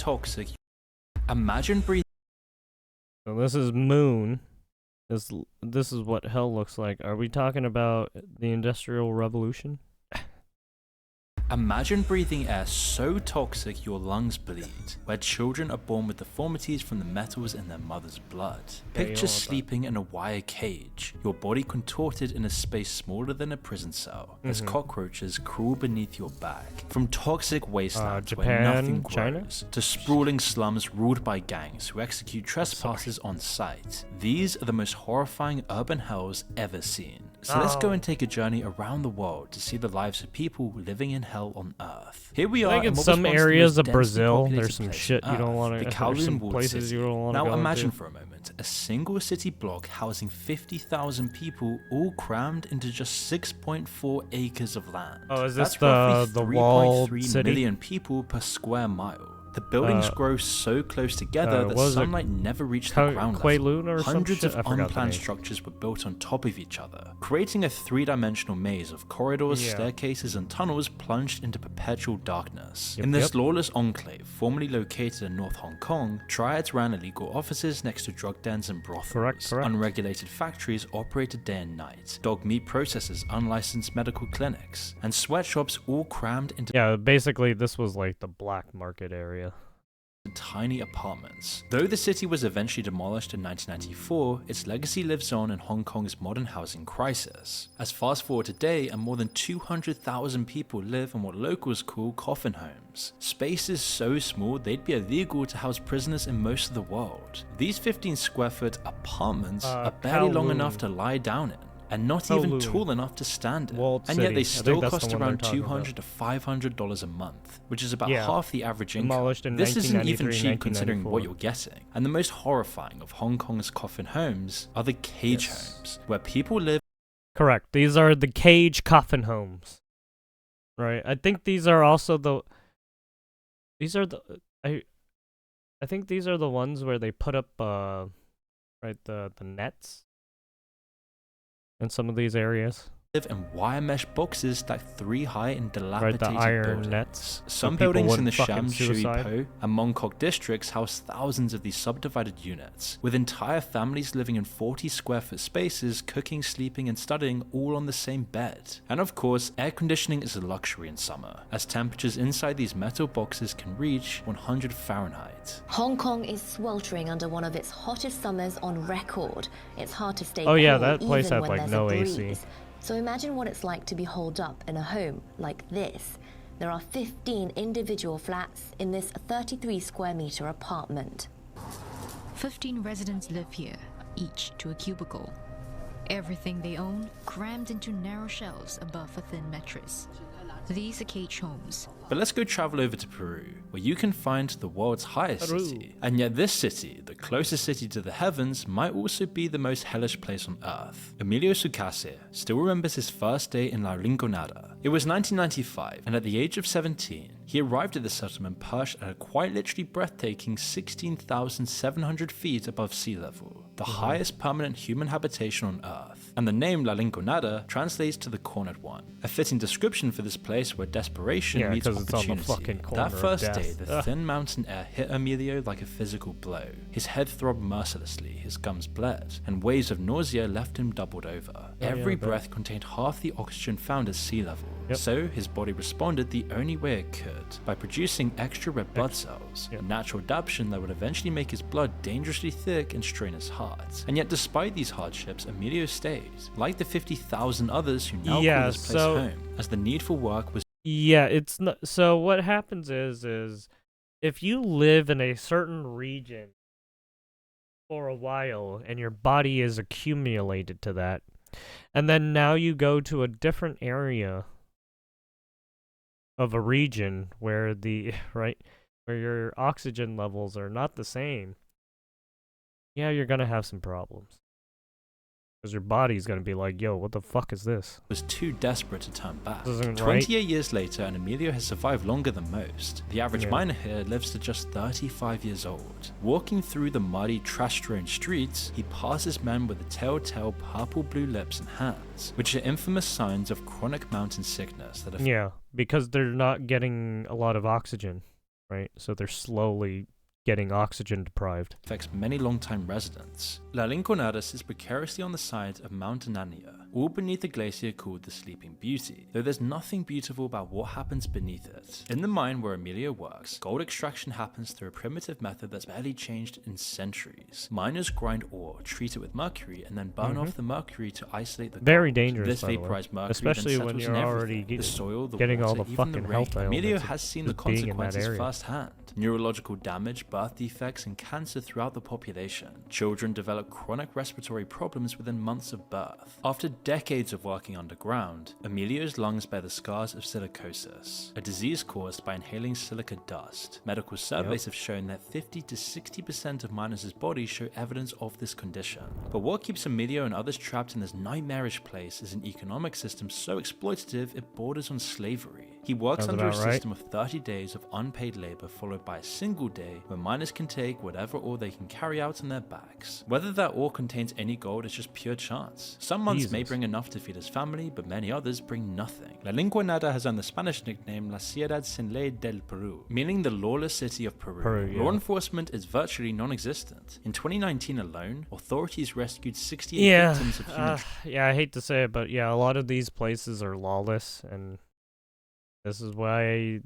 toxic. Imagine breathing. So this is Moon. This is what hell looks like. Are we talking about the Industrial Revolution? Imagine breathing air so toxic your lungs bleed, where children are born with deformities from the metals in their mother's blood. Picture sleeping in a wire cage, your body contorted in a space smaller than a prison cell, as cockroaches crawl beneath your back. From toxic wastelands where nothing grows, China? to sprawling slums ruled by gangs who execute trespassers on sight. These are the most horrifying urban hells ever seen. So let's go and take a journey around the world to see the lives of people living in hell on Earth. Here we are. Like in some areas of Brazil, there's some shit you don't want to. There's some places you don't want to go. Now imagine for a moment a single city block housing 50,000 people, all crammed into just 6.4 acres of land. Oh, is this That's the roughly walled 3.3 city? million people per square mile. The buildings grow so close together that sunlight never reached the ground level. Or Hundreds some of shit? I forgot the unplanned name. structures were built on top of each other, creating a three-dimensional maze of corridors, staircases, and tunnels plunged into perpetual darkness. In this lawless enclave, formerly located in North Hong Kong, triads ran illegal offices next to drug dens and brothels. Correct. Unregulated factories operated day and night, dog meat processors, unlicensed medical clinics, and sweatshops all crammed into basically this was like the black market area. tiny apartments. Though the city was eventually demolished in 1994, its legacy lives on in Hong Kong's modern housing crisis. As fast forward today, and more than 200,000 people live in what locals call coffin homes. Spaces so small they'd be illegal to house prisoners in most of the world. These 15 square foot apartments are barely long enough to lie down in, and not even tall enough to stand in. And yet they still cost around $200 to $500 a month, which is about half the average income. This isn't even cheap considering what you're getting. And the most horrifying of Hong Kong's coffin homes are the cage homes, where people live. Correct. These are the cage coffin homes. Right. I think these are also the. These are the. I think these are the ones where they put up right the nets in some of these areas. Live in wire mesh boxes stacked 3 high in dilapidated the iron buildings. nets, Some so people buildings in the wouldn't fucking Sham Shui suicide. Po and Mong Kok districts house thousands of these subdivided units, with entire families living in 40 square foot spaces, cooking, sleeping, and studying all on the same bed. And of course, air conditioning is a luxury in summer, as temperatures inside these metal boxes can reach 100 Fahrenheit. Hong Kong is sweltering under one of its hottest summers on record. It's hard to stay Oh yeah, cool that place even had when like there's no a AC. breeze. So imagine what it's like to be holed up in a home like this. There are 15 individual flats in this 33 square meter apartment. 15 residents live here, each to a cubicle. Everything they own crammed into narrow shelves above a thin mattress. These are cage homes. But let's go travel over to Peru, where you can find the world's highest city. And yet this city, the closest city to the heavens, might also be the most hellish place on Earth. Emilio Sucase still remembers his first day in La Rinconada. It was 1995, and at the age of 17, he arrived at the settlement perched at a quite literally breathtaking 16,700 feet above sea level, the highest permanent human habitation on Earth. And the name La Rinconada translates to the cornered one, a fitting description for this place where desperation meets it's on the fucking opportunity. corner That of first death. day, the thin mountain air hit Emilio like a physical blow. His head throbbed mercilessly, his gums bled, and waves of nausea left him doubled over. Every breath contained half the oxygen found at sea level. So his body responded the only way it could, by producing extra red blood cells, a natural adaptation that would eventually make his blood dangerously thick and strain his heart. And yet despite these hardships, Emilio stayed, like the 50,000 others who now call this place home, as the need for work was. Yeah, it's not. So what happens is if you live in a certain region for a while and your body is accumulated to that, and then now you go to a different area of a region where where your oxygen levels are not the same, yeah, you're gonna have some problems. Because your body's gonna be like, yo, what the fuck is this? Was too desperate to turn back. This isn't 28 years later, and Emilio has survived longer than most. The average miner here lives to just 35 years old. Walking through the muddy, trash-strewn streets, he passes men with the telltale purple-blue lips and hands, which are infamous signs of chronic mountain sickness that Yeah, because they're not getting a lot of oxygen. right? So they're slowly getting oxygen deprived. affects many long-time residents. La Rinconada sits precariously on the side of Mount Anania, all beneath a glacier called the Sleeping Beauty, though there's nothing beautiful about what happens beneath it. In the mine where Emilio works, gold extraction happens through a primitive method that's barely changed in centuries. Miners grind ore, treat it with mercury, and then burn off the mercury to isolate the Very gold. dangerous, This by the way. vaporized mercury Especially then when settles you're in already everything. The soil, the getting all water, the even fucking the health rain. Emilio elements has seen the just being in that consequences area. firsthand. Neurological damage, birth defects, and cancer throughout the population. Children develop chronic respiratory problems within months of birth. After decades of working underground, Emilio's lungs bear the scars of silicosis, a disease caused by inhaling silica dust. Medical surveys have shown that 50 to 60% of miners' bodies show evidence of this condition. But what keeps Emilio and others trapped in this nightmarish place is an economic system so exploitative it borders on slavery. He works Sounds under a about right. system of 30 days of unpaid labor followed by a single day where miners can take whatever ore they can carry out on their backs. Whether that ore contains any gold is just pure chance. Some months may Jesus. bring enough to feed his family, but many others bring nothing. La Rinconada has earned the Spanish nickname La Ciudad Sin Ley del Peru, meaning the lawless city of Peru. Peru, yeah. Law enforcement is virtually non-existent. In 2019 alone, authorities rescued 68 Yeah, victims of human yeah, I hate to say it, but yeah, a lot of these places are lawless, and this is why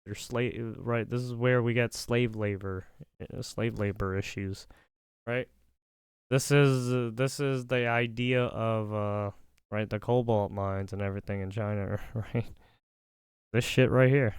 they're slave. Right, this is where we get slave labor issues, right? This is the idea of right, the cobalt mines and everything in China, right? This shit right here.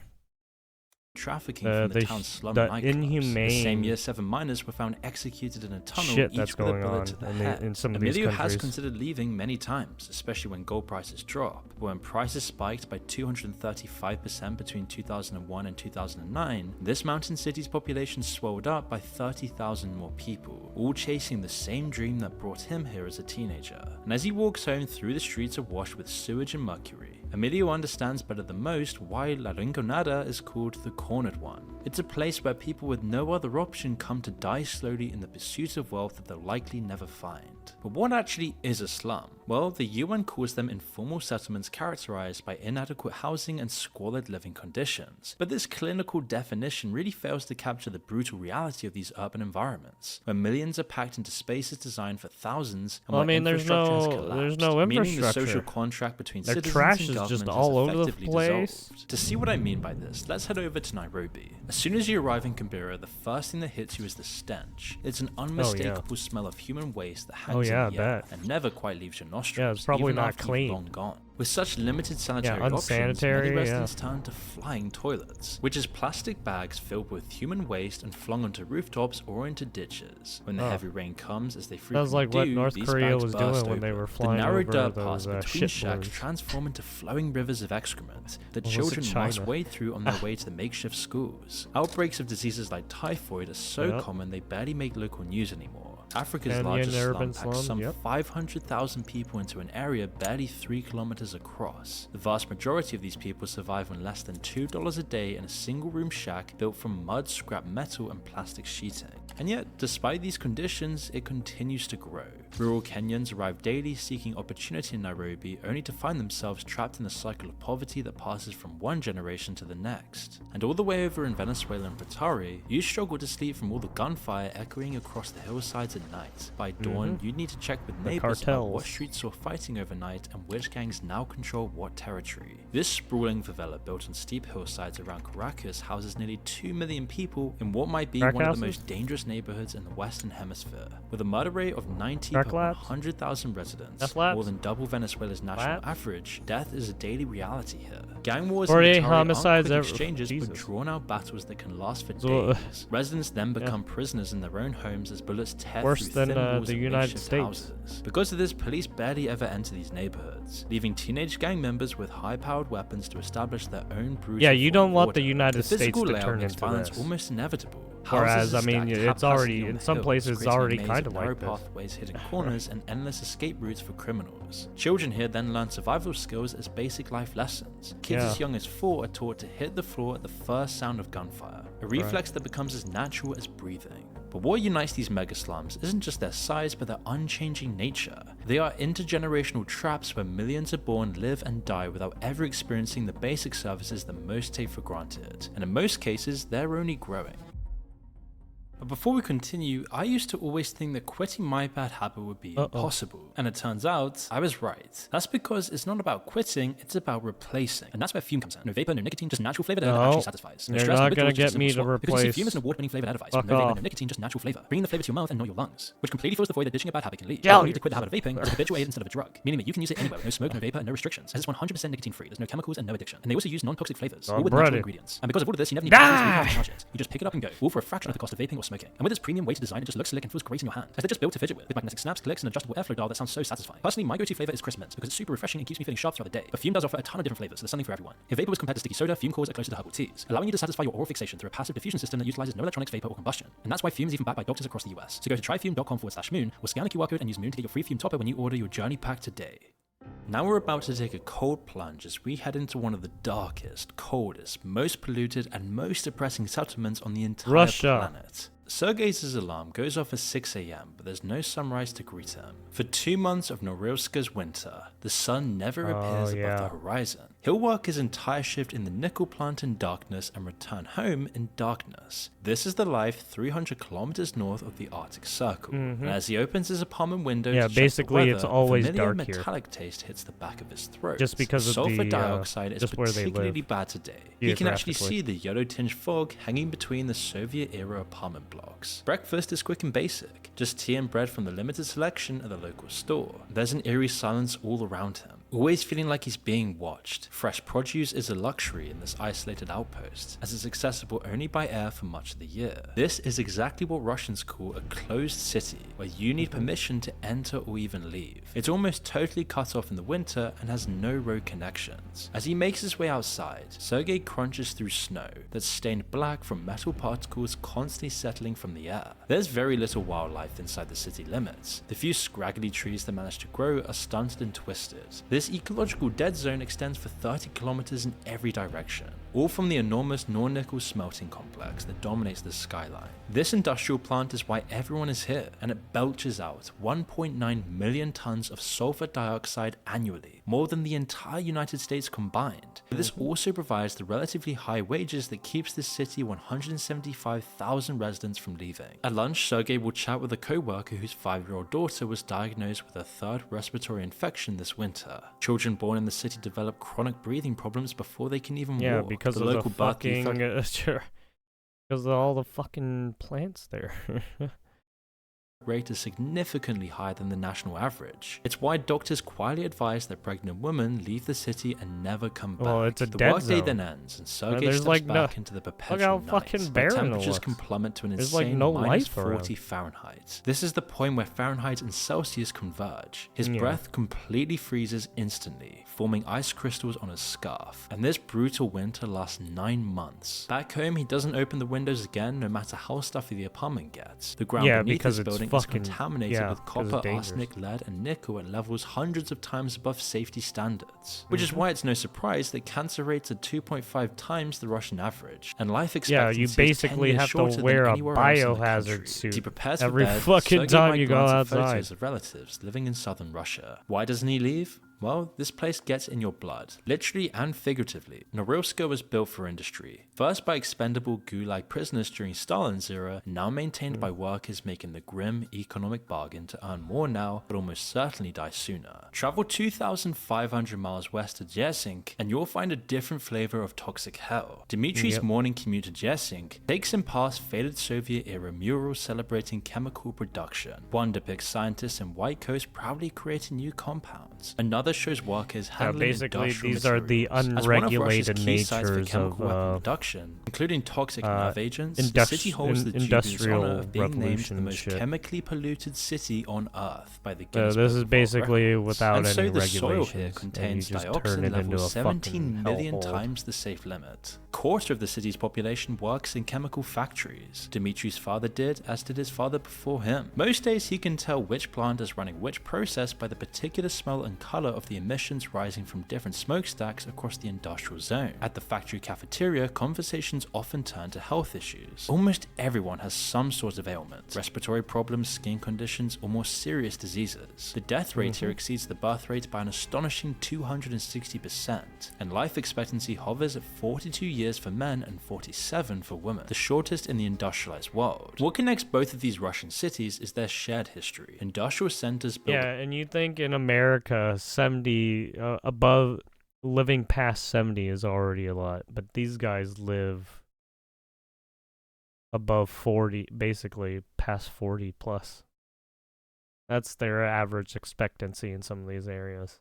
trafficking from the town's slum nightclubs. The inhumane same year, 7 miners were found executed in a tunnel, shit each that's with a going bullet on to the in head. in some of these Emilio has countries. considered leaving many times, especially when gold prices drop. But when prices spiked by 235% between 2001 and 2009, this mountain city's population swelled up by 30,000 more people, all chasing the same dream that brought him here as a teenager. And as he walks home through the streets awash with sewage and mercury, Emilio understands better than most why La Rinconada is called the Cornered One. It's a place where people with no other option come to die slowly in the pursuit of wealth that they'll likely never find. But what actually is a slum? Well, the UN calls them informal settlements characterized by inadequate housing and squalid living conditions. But this clinical definition really fails to capture the brutal reality of these urban environments, where millions are packed into spaces designed for thousands, and Well, I where mean, there's infrastructure has no collapsed, meaning the infrastructure. social contract between Their citizens trash and is government just has all over the effectively place. dissolved. To see what I mean by this, let's head over to Nairobi. As soon as you arrive in Kibera, the first thing that hits you is the stench. It's an unmistakable smell of human waste that hangs yeah, in I the air bet. and never quite leaves your nostrils. Yeah, it's probably even not after clean. You've long gone. With such limited sanitary options, unsanitary, many residents turn to flying toilets, which is plastic bags filled with human waste and flung onto rooftops or into ditches. When the heavy rain comes, as they frequently Sounds like do, what North these Korea bags was burst doing when they open. were flying The narrow over dirt those paths between shit shacks balloons. transform into flowing rivers of excrement that Well, was it children must China? wade through on their way to the makeshift schools. Outbreaks of diseases like typhoid are so Yep. common they barely make local news anymore. Africa's Kenyan largest slum urban packs slum, some yep. 500,000 people into an area barely 3 kilometers across. The vast majority of these people survive on less than $2 a day in a single-room shack built from mud, scrap metal, and plastic sheeting. And yet, despite these conditions, it continues to grow. Rural Kenyans arrive daily seeking opportunity in Nairobi, only to find themselves trapped in a cycle of poverty that passes from one generation to the next. And all the way over in Venezuela and Bratari, you struggle to sleep from all the gunfire echoing across the hillsides at night. By dawn, you'd need to check with The neighbors about what cartels. streets saw fighting overnight and which gangs now control what territory. This sprawling favela built on steep hillsides around Caracas houses nearly 2 million people in what might be Crack one of houses? the most dangerous neighborhoods in the Western Hemisphere. With a murder rate of 90 Crack per labs? 100,000 residents, Meth labs? more than double Venezuela's national Labs? average, death is a daily reality here. Gang wars 48 and Atari aren't homicides quick every- exchanges, but Jesus. drawn-out battles that can last for So, days. Residents then become prisoners in their own homes as bullets tear Worse through than, thin walls the of United makeshift States. houses. Because of this, police barely ever enter these neighborhoods, leaving teenage gang members with high-powered weapons to establish their own brutal Yeah, you form don't of want the order. United The States physical to layout turn makes into violence this. almost inevitable. Whereas, Houses are I mean, stacked it's haphazardly already on in the some hills, places it's creating a already maze kind of narrow like this. pathways, hidden corners, and endless escape routes for criminals. Children here then learn survival skills as basic life lessons. Kids as young as 4 are taught to hit the floor at the first sound of gunfire, a reflex that becomes as natural as breathing. But what unites these mega slums isn't just their size, but their unchanging nature. They are intergenerational traps where millions are born, live, and die without ever experiencing the basic services that most take for granted. And in most cases, they're only growing. But before we continue, I used to always think that quitting my bad habit would be impossible. And it turns out, I was right. That's because it's not about quitting, it's about replacing. And that's where Fume comes in. No vapor, no nicotine, just natural flavor that actually satisfies. No You're stress, not no gonna withdrawals, just get me simple to swap. Because you see, replace- Fume is an award-winning flavored advice. Fuck No vapor, off. no nicotine, just natural flavor. Bringing the flavor to your mouth and not your lungs. Which completely fills the void that ditching a bad habit can leave. Gel You need to quit the habit of vaping. It's a habitual aid instead of a drug. Meaning that you can use it anywhere with no smoke, no vapor, and no restrictions. As it's 100% nicotine-free, there's no chemicals and no addiction. And they also use non-toxic flavors, all with natural brother. ingredients. And because of all of this, you never need to charge it. You just pick it up and go, all for a fraction of the cost of vaping or smoking. And with its premium weighted design, it just looks slick and feels great in your hand, as they're just built to fidget with magnetic snaps, clicks, and adjustable airflow dial that sounds so satisfying. Personally, my go-to flavor is Crisp Mint because it's super refreshing and keeps me feeling sharp throughout the day. But Fume does offer a ton of different flavors, so there's something for everyone. If vapor was compared to sticky soda, Fume calls it closer to herbal teas, allowing you to satisfy your oral fixation through a passive diffusion system that utilizes no electronics, vapor, or combustion. And that's why Fume is even backed by doctors across the US. So go to tryfume.com/moon or scan the QR code and use Moon to get your free Fume topper when you order your journey pack today. Now we're about to take a cold plunge as we head into one of the darkest, coldest, most polluted, and most depressing settlements on the entire Russia. planet. Sergei's alarm goes off at 6 AM, but there's no sunrise to greet him. For 2 months of Norilska's winter, the sun never appears above the horizon. He'll work his entire shift in the nickel plant in darkness and return home in darkness. This is the life 300 kilometers north of the Arctic Circle. And as he opens his apartment window to check basically the it's weather, always a familiar dark here. metallic taste hits the back of his throat. Just because of sulfur the, dioxide is just where they particularly live bad today. You can actually geographically. see the yellow-tinged fog hanging between the Soviet-era apartment blocks. Breakfast is quick and basic, just tea and bread from the limited selection at the local store. There's an eerie silence all around him, always feeling like he's being watched. Fresh produce is a luxury in this isolated outpost, as it's accessible only by air for much of the year. This is exactly what Russians call a closed city, where you need permission to enter or even leave. It's almost totally cut off in the winter and has no road connections. As he makes his way outside, Sergei crunches through snow that's stained black from metal particles constantly settling from the air. There's very little wildlife inside the city limits. The few scraggly trees that manage to grow are stunted and twisted. This ecological dead zone extends for 30 kilometers in every direction, all from the enormous Nornickel smelting complex that dominates the skyline. This industrial plant is why everyone is here, and it belches out 1.9 million tons of sulfur dioxide annually, more than the entire United States combined. But this also provides the relatively high wages that keeps this city 175,000 residents from leaving. At lunch, Sergei will chat with a co-worker whose 5-year-old daughter was diagnosed with a third respiratory infection this winter. Children born in the city develop chronic breathing problems before they can even walk. because The of local the Berkeley fucking because of all the fucking plants there. rate is significantly higher than the national average. It's why doctors quietly advise that pregnant women leave the city and never come back. Well, it's a the dead workday zone. then ends, and Sergei there's steps like back into the perpetual how night. fucking The barren it temperatures looks. can plummet to an There's, like, insane no minus life around. 40 Fahrenheit. This is the point where Fahrenheit and Celsius converge. His Yeah. breath completely freezes instantly, forming ice crystals on his scarf. And this brutal winter lasts 9 months. Back home, he doesn't open the windows again, no matter how stuffy the apartment gets. The ground beneath because his it's building fucking- is contaminated with 'cause it's copper, dangerous. arsenic, lead, and nickel at levels hundreds of times above safety standards. Which Mm-hmm. is why it's no surprise that cancer rates are 2.5 times the Russian average, and life Yeah, expectancy you is 10 basically years have shorter to than wear a anywhere else in the biohazard country. suit As he prepares every for bed, fucking Sergei time might you go glance at outside. photos of relatives living in southern Russia. Why doesn't he leave? Well, this place gets in your blood, literally and figuratively. Norilsk was built for industry, first by expendable gulag prisoners during Stalin's era, now maintained by workers making the grim economic bargain to earn more now, but almost certainly die sooner. Travel 2,500 miles west to Jersink, and you'll find a different flavor of toxic hell. Dimitri's Yep. morning commute to Jersink takes him past faded Soviet-era murals celebrating chemical production. One depicts scientists in white coats proudly creating new compounds. Another another shows workers handling basically, industrial these are the materials as one of Russia's unregulated key sites for natures chemical of, weapon production, including toxic nerve agents. The city holds the dubious industrial honor of being named the revolution most shit. chemically polluted city on Earth by the Guinness This Book is of basically World Records. without And so any the soil here regulations, and you contains just turn dioxin it into levels a 17 fucking million hellhole. times the safe limit. A quarter of the city's population works in chemical factories. Dimitri's father did, as did his father before him. Most days he can tell which plant is running which process by the particular smell and color of the emissions rising from different smokestacks across the industrial zone. At the factory cafeteria, conversations often turn to health issues. Almost everyone has some sort of ailment, respiratory problems, skin conditions, or more serious diseases. The death rate here exceeds the birth rate by an astonishing 260%, and life expectancy hovers at 42 years for men and 47 for women, the shortest in the industrialized world. What connects both of these Russian cities is their shared history. Industrial centers built Yeah, and you think in America, 70 above living past 70 is already a lot, but these guys live above 40, basically past 40 plus. That's their average expectancy in some of these areas,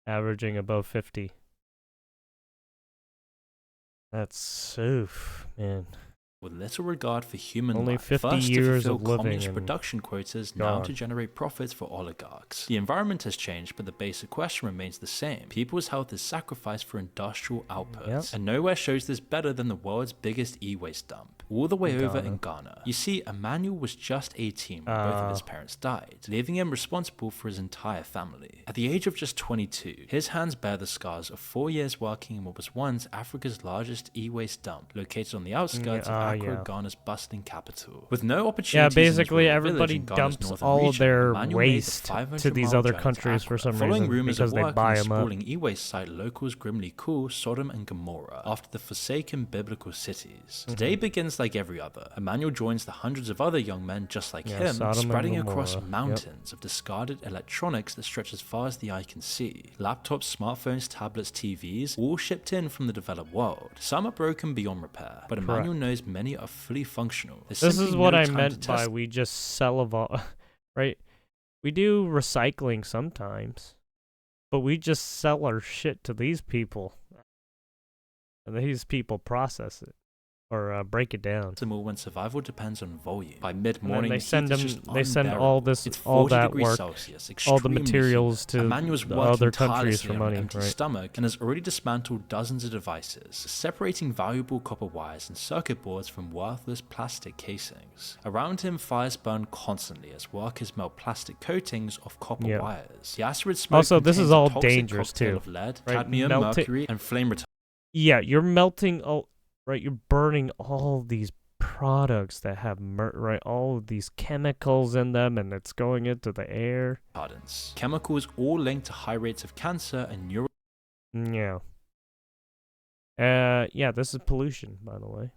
averaging above 50. That's oof, man. with little regard for human Only life. 50 First, years to fulfill of living communist and production quotas, now gone. to generate profits for oligarchs. The environment has changed, but the basic question remains the same. People's health is sacrificed for industrial outputs. Yep. And nowhere shows this better than the world's biggest e-waste dump, all the way over in Ghana. You see, Emmanuel was just 18 when both of his parents died, leaving him responsible for his entire family. At the age of just 22, his hands bear the scars of 4 years working in what was once Africa's largest e-waste dump, located on the outskirts of Accra, Ghana's bustling capital. With no opportunities basically in his rural everybody village in Ghana's dumps northern all region, their Emmanuel made the waste to 500 these mile other journey to countries for Accra. some Following reason, rumors because of they work buy in the 'em up. sprawling e-waste site, locals grimly call Sodom and Gomorrah after the forsaken biblical cities. Today begins like every other. Emmanuel joins the hundreds of other young men just like him, Sodom and spreading across Gomorrah. mountains of discarded electronics that stretch as far as the eye can see. Laptops, smartphones, tablets, TVs, all shipped in from the developed world. Some are broken beyond repair, but Emmanuel knows many are fully functional. There's This simply is what no I time meant to by test we just sell right? We do recycling sometimes, but we just sell our shit to these people, and these people process it or break it down. them all when survival depends on volume. By mid-morning, And then they the send heat is them. just They send unbearable. all this, It's all 40 that degrees work, Celsius, all the extremely materials humid. to Emmanuel's the working other countries tirelessly for on money, an empty right? stomach and has already dismantled dozens of devices, separating valuable copper wires and circuit boards from worthless plastic casings. Around him, fires burn constantly as workers melt plastic coatings off copper Yeah. wires. The acrid smoke Also, this is contains a all toxic dangerous, cocktail too, of lead, right? cadmium, mercury, and flame retardant. Yeah, you're melting all. Right, you're burning all these products that have all of these chemicals in them, and it's going into the air. Chemicals all linked to high rates of cancer and neuro. Yeah. Yeah, this is pollution, by the way.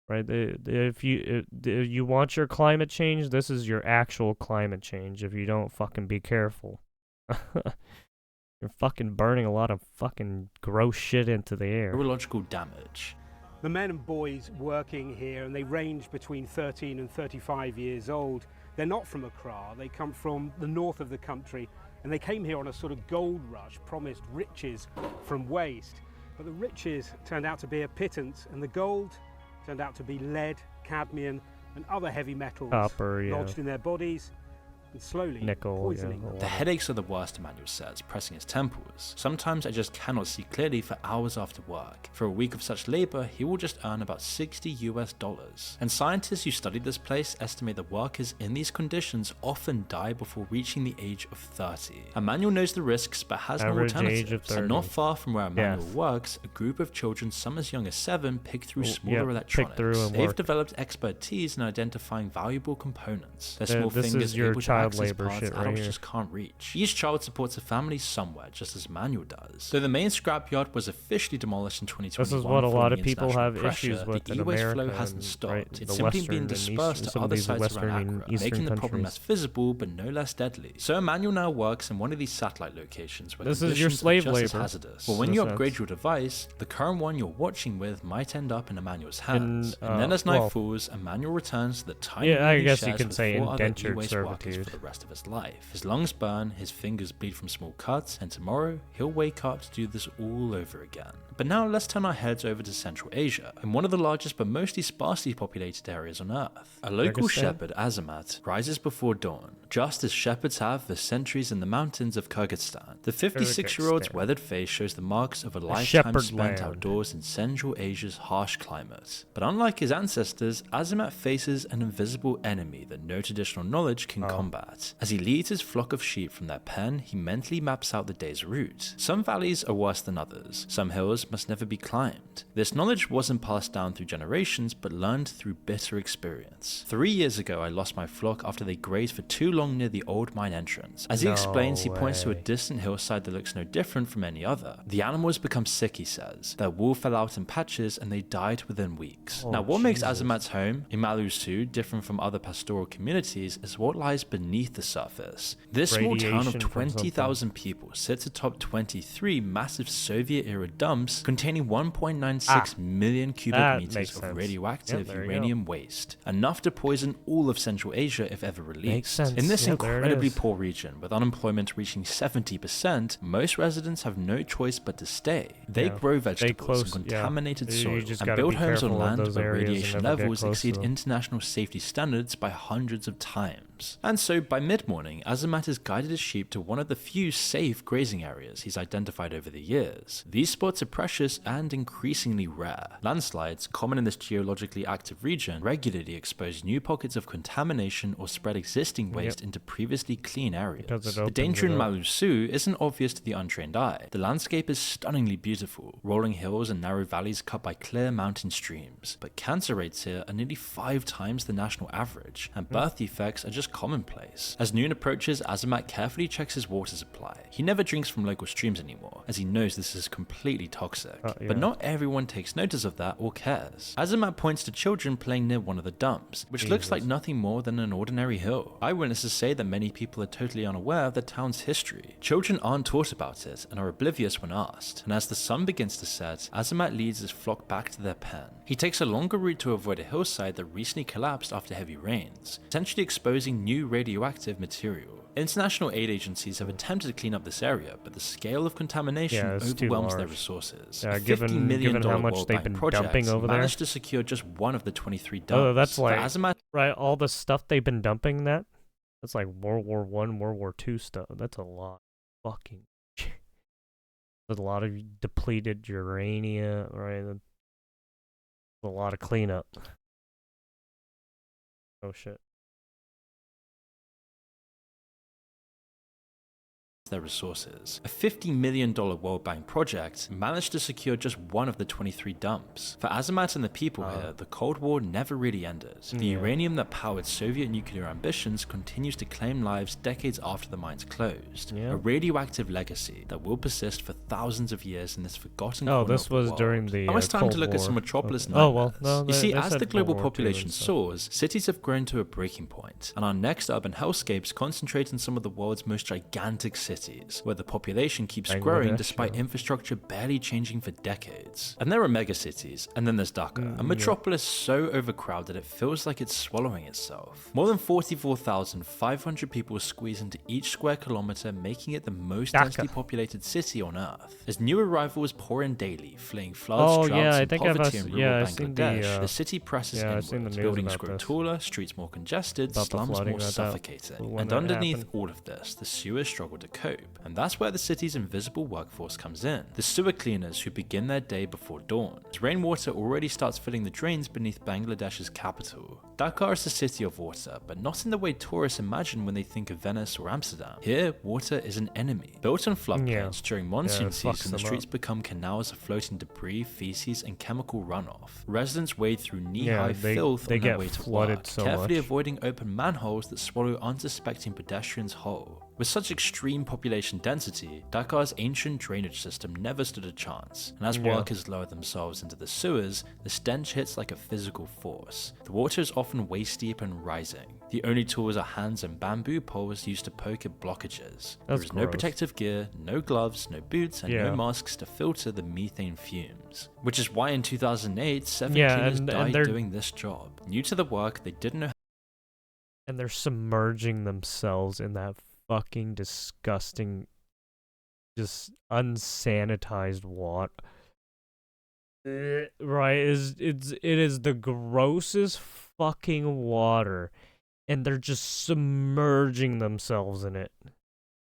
Right, if you want your climate change, this is your actual climate change. If you don't fucking be careful, you're fucking burning a lot of fucking gross shit into the air. Neurological damage. The men and boys working here, and they range between 13 and 35 years old. They're not from Accra, they come from the north of the country, and they came here on a sort of gold rush, promised riches from waste. But the riches turned out to be a pittance, and the gold turned out to be lead, cadmium, and other heavy metals Copper, yeah. lodged in their bodies and slowly Nickel, poisoning yeah. them. The headaches are the worst, Emmanuel says, pressing his temples. Sometimes I just cannot see clearly for hours after work. For a week of such labor, he will just earn about $60. And scientists who study this place estimate that workers in these conditions often die before reaching the age of 30. Emmanuel knows the risks, but has no Average alternative. age of So 30. not far from where Emmanuel Yes. works, a group of children, some as young as 7, pick through Oh, smaller yeah, pick electronics. through and They've work. developed expertise in identifying valuable components. Their Yeah, small this is fingers your able to child access labor parts shit right adults here. just can't reach. Each child supports a family somewhere, just as Emmanuel does. Though the main scrapyard was officially demolished in 2021, This is what a lot following of people international have pressure, issues with the in e-waste America flow hasn't and, stopped. right, It's the simply Western been and dispersed to some of other these sites Western around and Accra, Eastern making the problem countries. less visible but no less deadly. So Emmanuel now works in one of these satellite locations where This is your conditions slave are just as labor, hazardous. in But when a you sense. upgrade your device, the current one you're watching with might end up in Emmanuel's hands. And then as night well, falls, Emmanuel returns to the tiny Yeah, I room he guess you shares can with say 4 other indentured e-waste workers servitude. for the rest of his life. His lungs burn, his fingers bleed from small cuts, and tomorrow he'll wake up to do this all over again. But now let's turn our heads over to Central Asia, in one of the largest but mostly sparsely populated areas on Earth. A local Kyrgyzstan? shepherd, Azamat, rises before dawn, just as shepherds have for centuries in the mountains of Kyrgyzstan. The 56-year-old's Kyrgyzstan. weathered face shows the marks of a lifetime shepherd spent land. outdoors in Central Asia's harsh climate. But unlike his ancestors, Azamat faces an invisible enemy that no traditional knowledge can combat. As he leads his flock of sheep from their pen, he mentally maps out the day's route. Some valleys are worse than others. Some hills must never be climbed. This knowledge wasn't passed down through generations, but learned through bitter experience. 3 years ago, I lost my flock after they grazed for too long near the old mine entrance. As he No explains, he points to a way. distant hillside that looks no different from any other. The animals become sick, he says. Their wool fell out in patches and they died within weeks. Oh, Now, what makes Jesus. Azamat's home, in Malusu, different from other pastoral communities is what lies beneath the surface. This small town of Radiation from 20,000 people sits atop 23 massive Soviet-era dumps containing 1.96 million cubic that meters makes of sense. radioactive Yep, there you go. uranium waste, enough to poison all of Central Asia if ever released. sense. In this Yeah, there it incredibly is. poor region, with unemployment reaching 70%, most residents have no choice but to stay. They Yeah. grow Stay vegetables close, in yeah. contaminated You soils just and gotta build be homes on careful of land those where areas and radiation never get levels close to exceed them. international safety standards by hundreds of times. And so by mid-morning, Azamat has guided his sheep to one of the few safe grazing areas he's identified over the years. These spots are precious and increasingly rare. Landslides, common in this geologically active region, regularly expose new pockets of contamination or spread existing waste into previously clean areas. Because it The opens danger it in up. Malusu isn't obvious to the untrained eye. The landscape is stunningly beautiful, rolling hills and narrow valleys cut by clear mountain streams. But cancer rates here are nearly 5 times the national average, and birth defects are just commonplace. As noon approaches, Azamat carefully checks his water supply. He never drinks from local streams anymore, as he knows this is completely toxic. Yeah. But not everyone takes notice of that or cares. Azamat points to children playing near one of the dumps, which looks like nothing more than an ordinary hill. Eyewitnesses say that many people are totally unaware of the town's history. Children aren't taught about it and are oblivious when asked, and as the sun begins to set, Azamat leads his flock back to their pen. He takes a longer route to avoid a hillside that recently collapsed after heavy rains, potentially exposing new radioactive material. International aid agencies have attempted to clean up this area, but the scale of contamination Yeah, it's too overwhelms their large. resources. Yeah, A given- $50 million given how much World they've Bank been project dumping over there. managed to secure just one of the 23 dumps. Oh, that's like- For Azamat, Right, all the stuff they've been dumping that's like World War One, World War Two stuff. That's a lot. Fucking there's a lot of depleted uranium, right? There's a lot of cleanup. Oh shit. their resources. A $50 million World Bank project managed to secure just one of the 23 dumps. For Azamat and the people here, the Cold War never really ended. The Yeah. uranium that powered Soviet nuclear ambitions continues to claim lives decades after the mines closed. Yeah. A radioactive legacy that will persist for thousands of years in this forgotten Oh, corner this of the was world. during the Now it's time Cold to look at War. some metropolis Okay. Oh, well, nightmares. no, You see, they as said the global World War II population and stuff. soars, cities have grown to a breaking point, and our next urban hellscapes concentrate in some of the world's most gigantic cities, where the population keeps growing Bangladesh, despite yeah. infrastructure barely changing for decades. And there are megacities, and then there's Dhaka, a metropolis so overcrowded it feels like it's swallowing itself. More than 44,500 people squeeze into each square kilometer, making it the most Dhaka. densely populated city on Earth. As new arrivals pour in daily, fleeing floods, Oh, droughts, yeah, I and think I've poverty also- in rural yeah, I've seen the, Bangladesh, the city presses yeah, I've seen the inwards, news buildings about grow this. taller, streets more congested, About the slums flooding more that suffocating. when And that underneath happened. all of this, the sewers struggle to cope. And that's where the city's invisible workforce comes in. The sewer cleaners who begin their day before dawn. As rainwater already starts filling the drains beneath Bangladesh's capital. Dhaka is a city of water, but not in the way tourists imagine when they think of Venice or Amsterdam. Here, water is an enemy. Built on floodplains during monsoon it fucks season, the them streets up. become canals of floating debris, feces, and chemical runoff. Residents wade through Yeah, knee-high they- filth they on their get way to flooded work, so carefully much. avoiding open manholes that swallow unsuspecting pedestrians whole. With such extreme population density, Dakar's ancient drainage system never stood a chance, and as Yeah. workers lower themselves into the sewers, the stench hits like a physical force. The water is often waist-deep and rising. The only tools are hands and bamboo poles used to poke at blockages. There That's is no gross. protective gear, no gloves, no boots, and Yeah. no masks to filter the methane fumes. Which is why in 2008, 7 Yeah, cleaners and died they're- doing this job. New to the work, they didn't know and they're submerging themselves in that fucking disgusting, just unsanitized water. Right? It is the grossest fucking water, and they're just submerging themselves in it.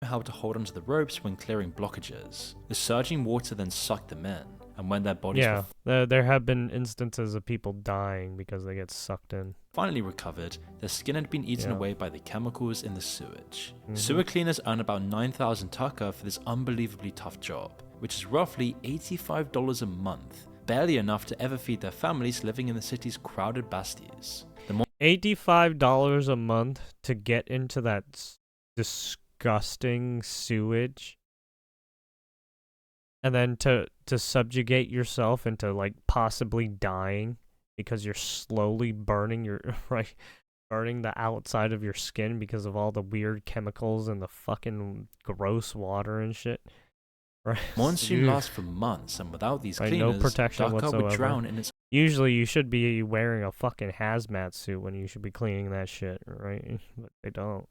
How to hold onto the ropes when clearing blockages. The surging water then sucked them in, and when their bodies Yeah, were there have been instances of people dying because they get sucked in. finally recovered, their skin had been eaten Yeah. away by the chemicals in the sewage. Mhm. Sewer cleaners earn about 9,000 taka for this unbelievably tough job, which is roughly $85 a month, barely enough to ever feed their families living in the city's crowded basties. The more $85 a month to get into that disgusting sewage, and then to subjugate yourself into like possibly dying because you're slowly burning your right, burning the outside of your skin because of all the weird chemicals and the fucking gross water and shit. Right. monsoon Ugh. lasts for months, and without these Right, no cleaners, protection Dhaka would whatsoever. drown in its Usually you should be wearing a fucking hazmat suit when you should be cleaning that shit, right? But they don't.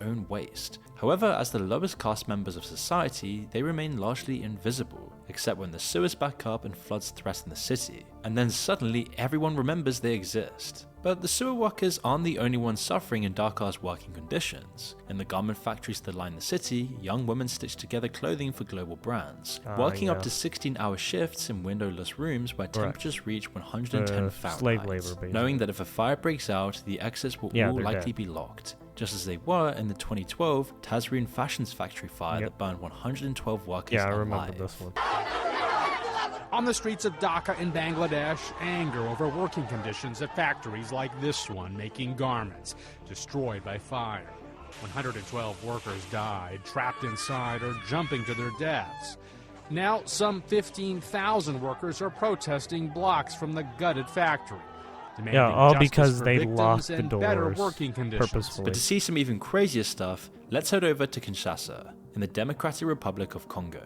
own waste. However, as the lowest caste members of society, they remain largely invisible, except when the sewers back up and floods threaten the city, and then suddenly everyone remembers they exist. But the sewer workers aren't the only ones suffering in Dhaka's working conditions. In the garment factories that line the city, young women stitch together clothing for global brands, working up yeah. to 16-hour shifts in windowless rooms where Correct. temperatures reach 110 Fahrenheit, slave labor, basically. knowing that if a fire breaks out, the exits will Yeah, all they're likely dead. be locked, just as they were in the 2012 Tazreen Fashions factory fire Yep. that burned 112 workers Yeah, I alive. remember this one. On the streets of Dhaka in Bangladesh, anger over working conditions at factories like this one making garments destroyed by fire. 112 workers died, trapped inside or jumping to their deaths. Now, some 15,000 workers are protesting blocks from the gutted factory, demanding Yeah, all justice because for they victims locked the and better doors working conditions. purposefully. But to see some even crazier stuff, let's head over to Kinshasa, in the Democratic Republic of Congo.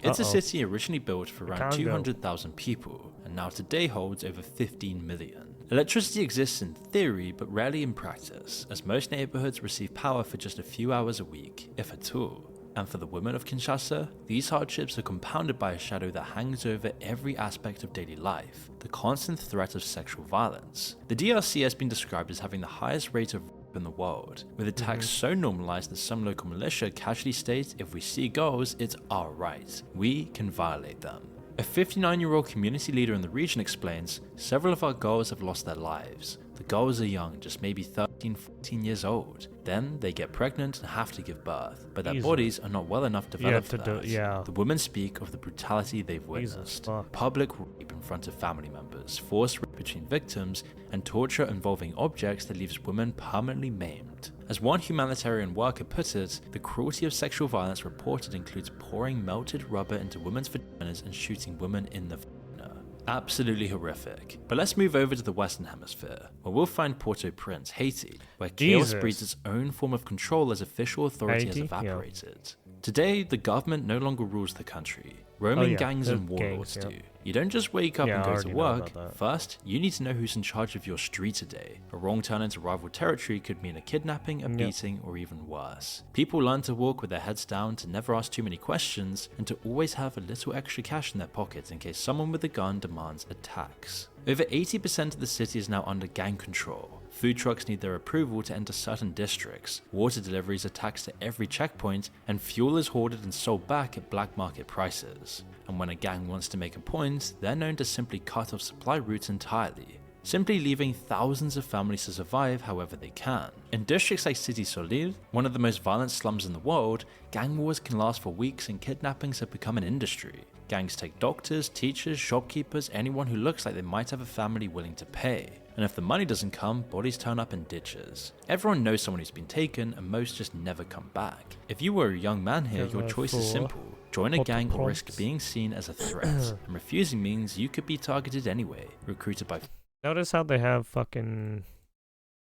It's a Uh-oh. city originally built for around Congo. 200,000 people, and now today holds over 15 million. Electricity exists in theory, but rarely in practice, as most neighborhoods receive power for just a few hours a week, if at all. And for the women of Kinshasa, these hardships are compounded by a shadow that hangs over every aspect of daily life, the constant threat of sexual violence. The DRC has been described as having the highest rate of rape in the world, with attacks so normalized that some local militia casually states if we see girls, it's our right. We can violate them. A 59-year-old community leader in the region explains, several of our girls have lost their lives. The girls are young, just maybe 13, 14 years old. Then they get pregnant and have to give birth, but their Jesus. bodies are not well enough developed for to do- that. yeah. The women speak of the brutality they've Jesus witnessed. fuck. Public rape in front of family members, forced rape between victims, and torture involving objects that leaves women permanently maimed. As one humanitarian worker put it, the cruelty of sexual violence reported includes pouring melted rubber into women's vaginas and shooting women in the vagina. Absolutely horrific. But let's move over to the Western Hemisphere, where we'll find Port-au-Prince, Haiti, where chaos Jesus. breeds its own form of control as official authority has Haiti? Yeah. evaporated. Today, the government no longer rules the country. Roaming yeah, gangs and gangs, warlords yeah. do. You don't just wake up Yeah, and I go already to know work. about that. First, you need to know who's in charge of your street today. A wrong turn into rival territory could mean a kidnapping, a Yep. beating, or even worse. People learn to walk with their heads down, to never ask too many questions, and to always have a little extra cash in their pockets in case someone with a gun demands a tax. Over 80% of the city is now under gang control. Food trucks need their approval to enter certain districts, water deliveries are taxed at every checkpoint, and fuel is hoarded and sold back at black market prices. And when a gang wants to make a point, they're known to simply cut off supply routes entirely, simply leaving thousands of families to survive however they can. In districts like Cité Soleil, one of the most violent slums in the world, gang wars can last for weeks and kidnappings have become an industry. Gangs take doctors, teachers, shopkeepers, anyone who looks like they might have a family willing to pay. And if the money doesn't come, bodies turn up in ditches. Everyone knows someone who's been taken, and most just never come back. If you were a young man here, Because your I choice is fool. simple. Join a What the gang or risk prompts? being seen as a threat. And refusing means you could be targeted anyway, recruited by Notice how they have fucking.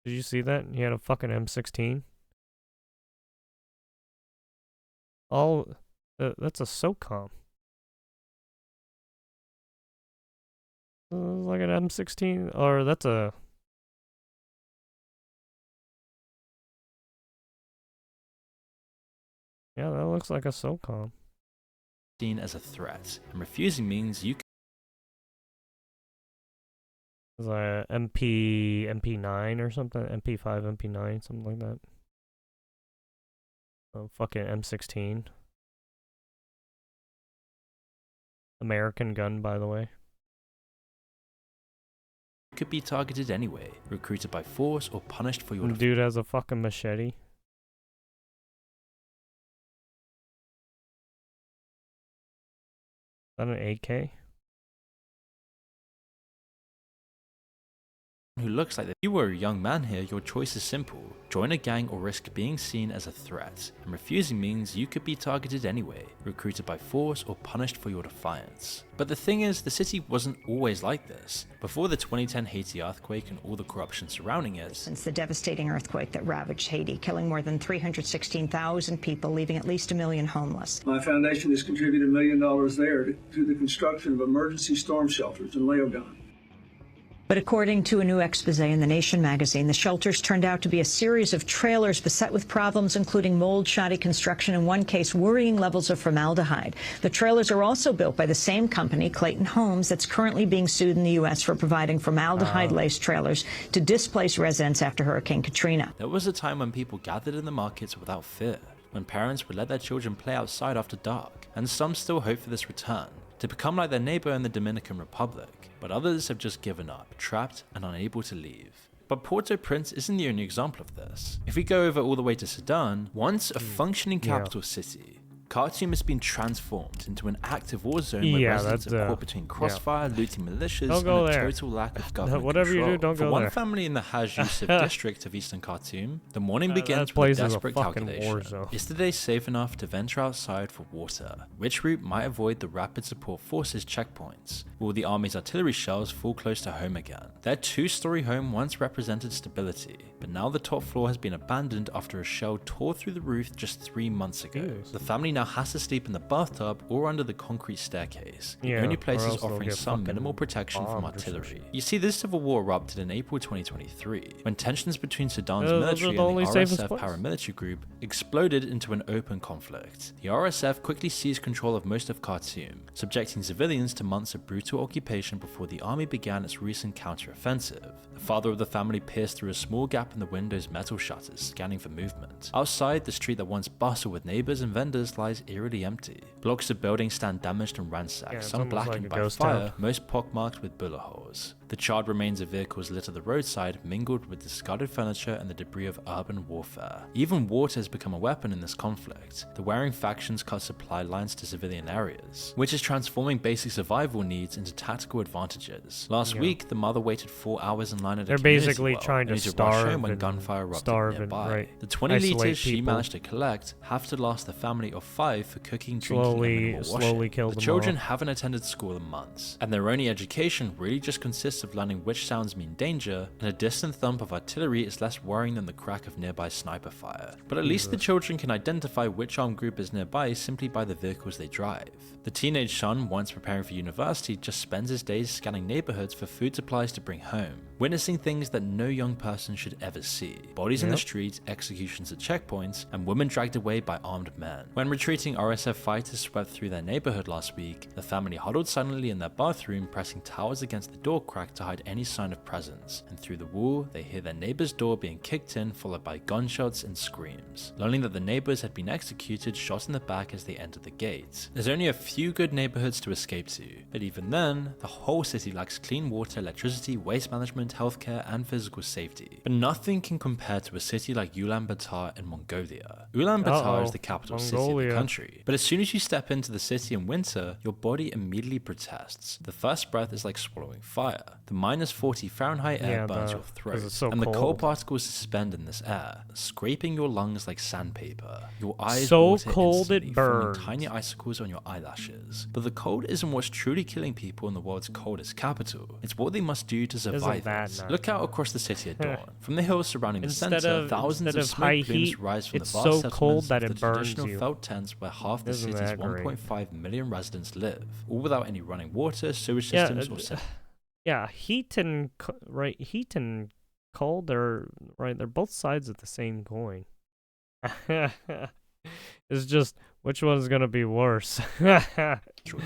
Did you see that? He had a fucking M16. All. That's a SOCOM. Like an M16, or that's a. Yeah, that looks like a SOCOM. seen as a threat, and refusing means you It's like MP9 or something, MP5, MP9, something like that. Oh, fucking M16. American gun, by the way. could be targeted anyway, recruited by force or punished for your Dude has a fucking machete. Is that an AK? who looks like that. If you were a young man here, your choice is simple. Join a gang or risk being seen as a threat, and refusing means you could be targeted anyway, recruited by force or punished for your defiance. But the thing is, the city wasn't always like this. Before the 2010 Haiti earthquake and all the corruption surrounding it, Since the devastating earthquake that ravaged Haiti, killing more than 316,000 people, leaving at least 1 million homeless. My foundation has contributed $1 million there to the construction of emergency storm shelters in Leogane. But according to a new expose in The Nation magazine, the shelters turned out to be a series of trailers beset with problems, including mold, shoddy construction, in one case, worrying levels of formaldehyde. The trailers are also built by the same company, Clayton Homes, that's currently being sued in the U.S. for providing formaldehyde-laced trailers to displaced residents after Hurricane Katrina. there was a time when people gathered in the markets without fear, when parents would let their children play outside after dark, and some still hope for this return, to become like their neighbor in the Dominican Republic, but others have just given up, trapped and unable to leave. But Port-au-Prince isn't the only example of this. If we go over all the way to Sudan, once a functioning capital city, Khartoum has been transformed into an active war zone where Yeah, residents that's, are caught between crossfire, looting militias, Don't go and a there. total lack of government Whatever you control. do, don't For go one there. family in the Hajj Yusuf district of eastern Khartoum, the morning That begins place with a is a desperate fucking war calculation. zone. Is the day safe enough to venture outside for water? Which route might avoid the rapid support forces checkpoints? Will the army's artillery shells fall close to home again? Their two-story home once represented stability, but now the top floor has been abandoned after a shell tore through the roof just 3 months ago. Jeez. The family now has to sleep in the bathtub or under the concrete staircase, the Yeah, only or places else they'll offering get some fucking minimal protection from bombed or some artillery. shit. You see, this civil war erupted in April 2023, when tensions between Sudan's Those are military the and only the safest RSF place. paramilitary group exploded into an open conflict. The RSF quickly seized control of most of Khartoum, subjecting civilians to months of brutal occupation before the army began its recent counter-offensive. The father of the family pierced through a small gap in the window's metal shutters, scanning for movement. Outside, the street that once bustled with neighbors and vendors lies eerily empty. Blocks of buildings stand damaged and ransacked, Yeah, it's some almost like blackened a by ghost fire, town. most pockmarked with bullet holes. The charred remains of vehicles litter the roadside, mingled with discarded furniture and the debris of urban warfare. Even water has become a weapon in this conflict. The warring factions cut supply lines to civilian areas, which is transforming basic survival needs into tactical advantages. Last Yeah. week, the mother waited 4 hours in line at a They're community basically well, trying to only rush home starve when and- gunfire erupted starve and, nearby. right, The 20 isolate liters she people. managed to collect have to last the family of 5 for cooking, drinking, Slowly- and minimal slowly washing. kill The them children all. haven't attended school in months, and their only education really just consists of learning which sounds mean danger, and a distant thump of artillery is less worrying than the crack of nearby sniper fire. But at least the children can identify which armed group is nearby simply by the vehicles they drive. The teenage son, once preparing for university, just spends his days scanning neighborhoods for food supplies to bring home, witnessing things that no young person should ever see. Bodies in the Yep. streets, executions at checkpoints, and women dragged away by armed men. When retreating RSF fighters swept through their neighborhood last week, the family huddled silently in their bathroom, pressing towels against the door crack to hide any sign of presence, and through the wall, they hear their neighbor's door being kicked in, followed by gunshots and screams. Learning that the neighbors had been executed, shot in the back as they entered the gate. There's only a few good neighborhoods to escape to, but even then, the whole city lacks clean water, electricity, waste management, healthcare, and physical safety. But nothing can compare to a city like Ulaanbaatar in Mongolia. Ulaanbaatar is the capital city of Mongolia. the country, but as soon as you step into the city in winter, your body immediately protests. The first breath is like swallowing fire. The minus 40 Fahrenheit air Yeah, burns the- your 'cause throat, it's so and the cold cold. particles suspend in this air, scraping your lungs like sandpaper. Your eyes So water cold it instantly, forming burns. tiny icicles on your eyelashes. But the cold isn't what's truly killing people in the world's coldest capital. It's what they must do to survive that it. nice? Look out across the city at dawn. From the hills surrounding the Instead center, of- thousands instead of of smoke high plumes heat, rise from it's the vast so settlements cold of that the it burns traditional you. felt tents where half the Isn't city's that great? 1.5 million residents live, all without any running water, sewage Yeah, systems, or sanitation. Yeah, heat and heat and cold, they're right. They're both sides of the same coin. It's just which one's gonna be worse.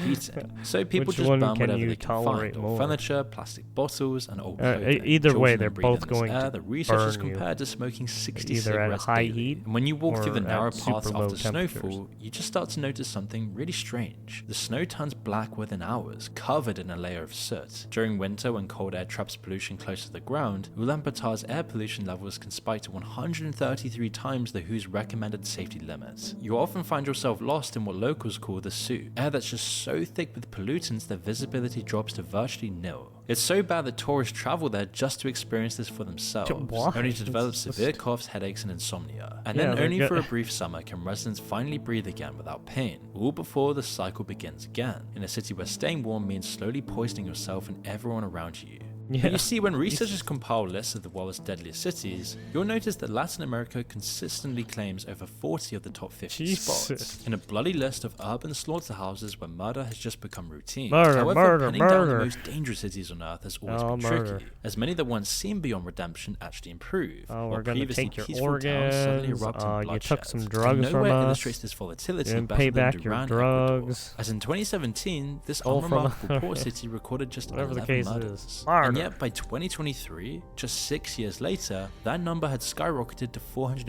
Heating. So people Which just one burn can whatever you they can tolerate find, or more? furniture, plastic bottles, and old clothing. Either Children way, are they're breathing both this going air to that researchers burn you. compared to smoking 60 Either at cigarettes high daily. heat And when you walk through the or narrow at super paths low after temperatures. snowfall, you just start to notice something really strange. The snow turns black within hours, covered in a layer of soot. During winter, when cold air traps pollution close to the ground, Ulaanbaatar's air pollution levels can spike to 133 times the WHO's recommended safety limit. You often find yourself lost in what locals call the soup, air that's just so thick with pollutants that visibility drops to virtually nil. It's so bad that tourists travel there just to experience this for themselves, Why? only to develop It's severe just- coughs, headaches, and insomnia. And Yeah, then they're only go- for a brief summer can residents finally breathe again without pain, all before the cycle begins again, in a city where staying warm means slowly poisoning yourself and everyone around you. Yeah. But you see, when researchers compile lists of the world's deadliest cities, you'll notice that Latin America consistently claims over 40 of the top 50 Jesus. spots, in a bloody list of urban slaughterhouses where murder has just become routine. Murder, However, murder, pinning down the murder. most dangerous cities on Earth has always Oh, been murder. tricky, as many that once seemed beyond redemption actually improve. Oh, while we're gonna previously take your peaceful towns suddenly organs. erupt in You bloodshed. took some And drugs from nowhere us. illustrates this volatility Didn't better pay than back your Duran, Ecuador. drugs. As in 2017, this Stole from unremarkable us. poor city recorded just Whatever the 11 case murders. is. And Murder. yet by 2023, just 6 years later, that number had skyrocketed to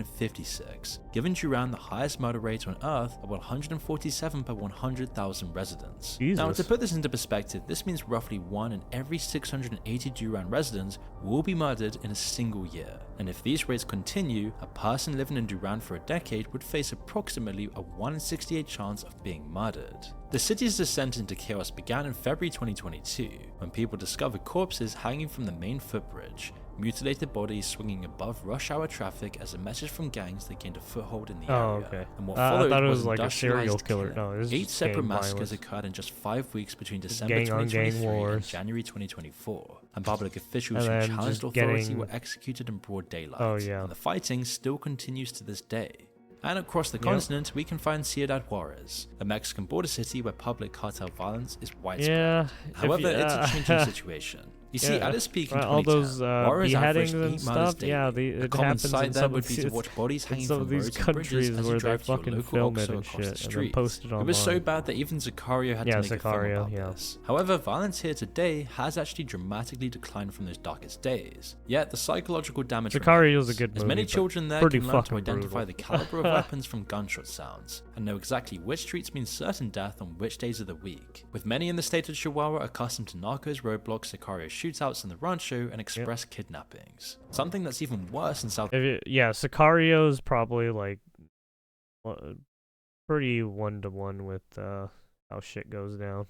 456, giving Duran the highest murder rate on Earth at 147 per 100,000 residents. Now, Jesus. to put this into perspective, this means roughly 1 in every 680 Duran residents will be murdered in a single year. And if these rates continue, a person living in Duran for a decade would face approximately a 1 in 68 chance of being murdered. The city's descent into chaos began in February 2022, when people discovered corpses hanging from the main footbridge, mutilated bodies swinging above rush hour traffic as a message from gangs that gained a foothold in the Oh, area. okay. And what I followed thought it was was like a serial industrialized killer. killing. No, this is 8 just separate gang massacres violence. occurred in just 5 weeks between December gang on gang 2023 and wars. January 2024, and public officials And who then challenged just authority getting- were executed in broad daylight. Oh, yeah. And the fighting still continues to this day. And across the Yep. continent, we can find Ciudad Juarez, a Mexican border city where public cartel violence is widespread. Yeah. However, if you, it's a changing situation. You see, yeah, at its peak in all 2010, those Juarez beheadings averaged and 8 murders stuff. daily. Yeah, A it common happens sight in there some would of be to these- watch bodies in hanging some from of these roads and bridges countries as you where they drive to your fucking local film it OXXO and across the shit, and then street. post it It was so online. bad that even Sicario had Yeah, to make a film Sicario, about yeah. this. However, violence here today has actually dramatically declined from those darkest days. Yet the psychological damage Sicario is a remains, good as many movie, but children there pretty can learn to fucking identify brutal. the caliber of weapons from gunshot sounds, and know exactly which streets mean certain death on which days of the week. With many in the state of Chihuahua accustomed to narcos, roadblocks, Sicario shootouts in the rancho, and express kidnappings. Something that's even worse in South Yeah, Sicario's probably like pretty 1-to-1 with how shit goes down.